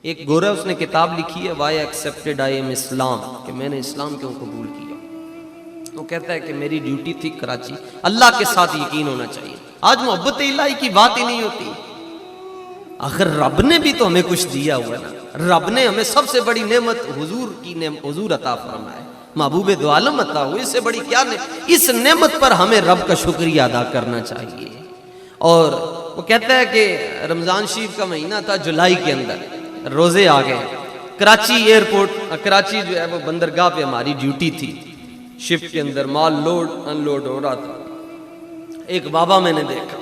ایک گورا اس نے کتاب لکھی ہے وائی ایکسیپٹڈ آئی ایم اسلام، کہ میں نے اسلام کیوں قبول کیا۔ وہ کہتا ہے کہ میری ڈیوٹی تھی کراچی، اللہ کے ساتھ یقین ہونا چاہیے۔ آج محبت الہی کی بات ہی نہیں ہوتی۔ آخر رب نے بھی تو ہمیں کچھ دیا ہوا ہے نا، رب نے ہمیں سب سے بڑی نعمت حضور عطا فرمایا، محبوب دو عالم عطا ہوئے، اس سے بڑی کیا نعمت؟ اس نعمت پر ہمیں رب کا شکریہ ادا کرنا چاہیے۔ اور وہ کہتا ہے کہ رمضان شریف کا مہینہ تھا، جولائی کے اندر روزے آ گئے، کراچی ایئرپورٹ، کراچی جو ہے وہ بندرگاہ پہ ہماری ڈیوٹی تھی، شپ کے اندر مال لوڈ ان لوڈ ہو رہا تھا۔ ایک بابا میں نے دیکھا،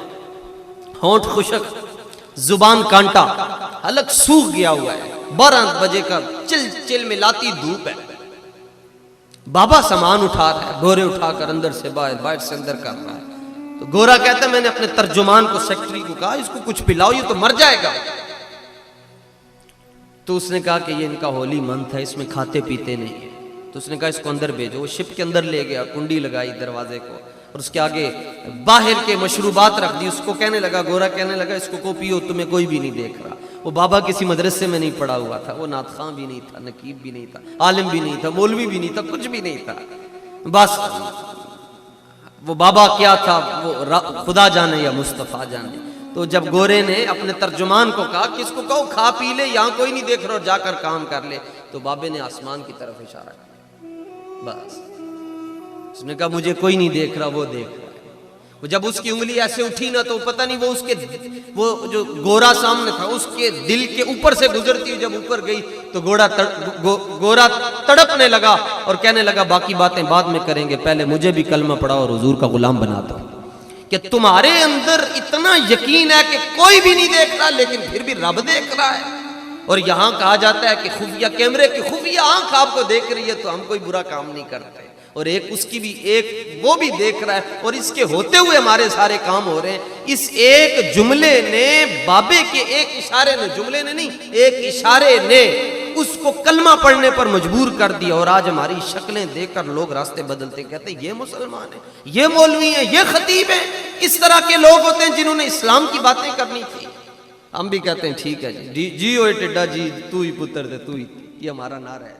ہونٹ خشک، زبان کانٹا، حلق سوکھ گیا ہوا ہے، 12 بجے کا چل ملاتی دھوپ ہے۔ بابا سامان اٹھا رہا ہے، بورے اٹھا کر اندر سے باہر، باہر سے اندر کر رہا ہے۔ تو گورا کہتا ہے میں نے اپنے ترجمان کو، سیکٹری کو کہا اس کو کچھ پلاؤ، یہ تو مر جائے گا۔ تو اس نے کہا کہ یہ ان کا ہولی منتھ ہے، اس میں کھاتے پیتے نہیں ہیں۔ تو اس نے کہا اس کو اندر بھیجو۔ وہ شپ کے اندر لے گیا، کنڈی لگائی دروازے کو اور اس کے آگے باہر کے مشروبات رکھ دی۔ اس کو کہنے لگا، گورا کہنے لگا اس کو پیو، تمہیں کوئی بھی نہیں دیکھ رہا۔ وہ بابا کسی مدرسے میں نہیں پڑھا ہوا تھا، وہ نعت خواں بھی نہیں تھا، نقیب بھی نہیں تھا، عالم بھی نہیں تھا، مولوی بھی نہیں تھا، کچھ بھی نہیں تھا۔ بس وہ بابا کیا تھا وہ خدا جانے یا مصطفیٰ جانے۔ تو جب گورے نے اپنے ترجمان کو کہا کہ اس کو کہو کھا پی لے، یہاں کوئی نہیں دیکھ رہا، اور جا کر کام کر لے، تو بابے نے آسمان کی طرف اشارہ کیا۔ بس اس نے کہا مجھے کوئی نہیں دیکھ رہا، وہ دیکھ رہا ہے۔ وہ جب اس کی انگلی ایسے اٹھی نا تو پتہ نہیں وہ جو گورا سامنے تھا اس کے دل کے اوپر سے گزرتی، جب اوپر گئی تو گورا تڑپنے لگا اور کہنے لگا باقی باتیں بعد میں کریں گے، پہلے مجھے بھی کلمہ پڑھاؤ اور حضور کا غلام بنا دو۔ کہ تمہارے اندر اتنا یقین ہے کہ کوئی بھی نہیں دیکھ رہا لیکن پھر بھی رب دیکھ رہا ہے۔ اور یہاں کہا جاتا ہے کہ خفیہ کیمرے کی خفیہ آنکھ آپ کو دیکھ رہی ہے تو ہم کوئی برا کام نہیں کرتے، اور ایک اس کی بھی ایک وہ بھی دیکھ رہا ہے، اور اس کے ہوتے ہوئے ہمارے سارے کام ہو رہے ہیں۔ اس ایک جملے نے، بابے کے ایک اشارے نے، جملے نے نہیں، ایک اشارے نے اس کو کلمہ پڑھنے پر مجبور کر دیا، اور آج ہماری شکلیں دیکھ کر لوگ راستے بدلتے، کہتے ہیں یہ مسلمان ہیں، یہ مولوی ہیں، یہ خطیب ہیں۔ اس طرح کے لوگ ہوتے ہیں جنہوں نے اسلام کی باتیں کرنی تھی۔ ہم بھی کہتے ہیں ٹھیک ہے جی، جی ہوئے ٹڈا جی، تو ہی پتر دے، تو ہی، یہ ہمارا نعرہ ہے۔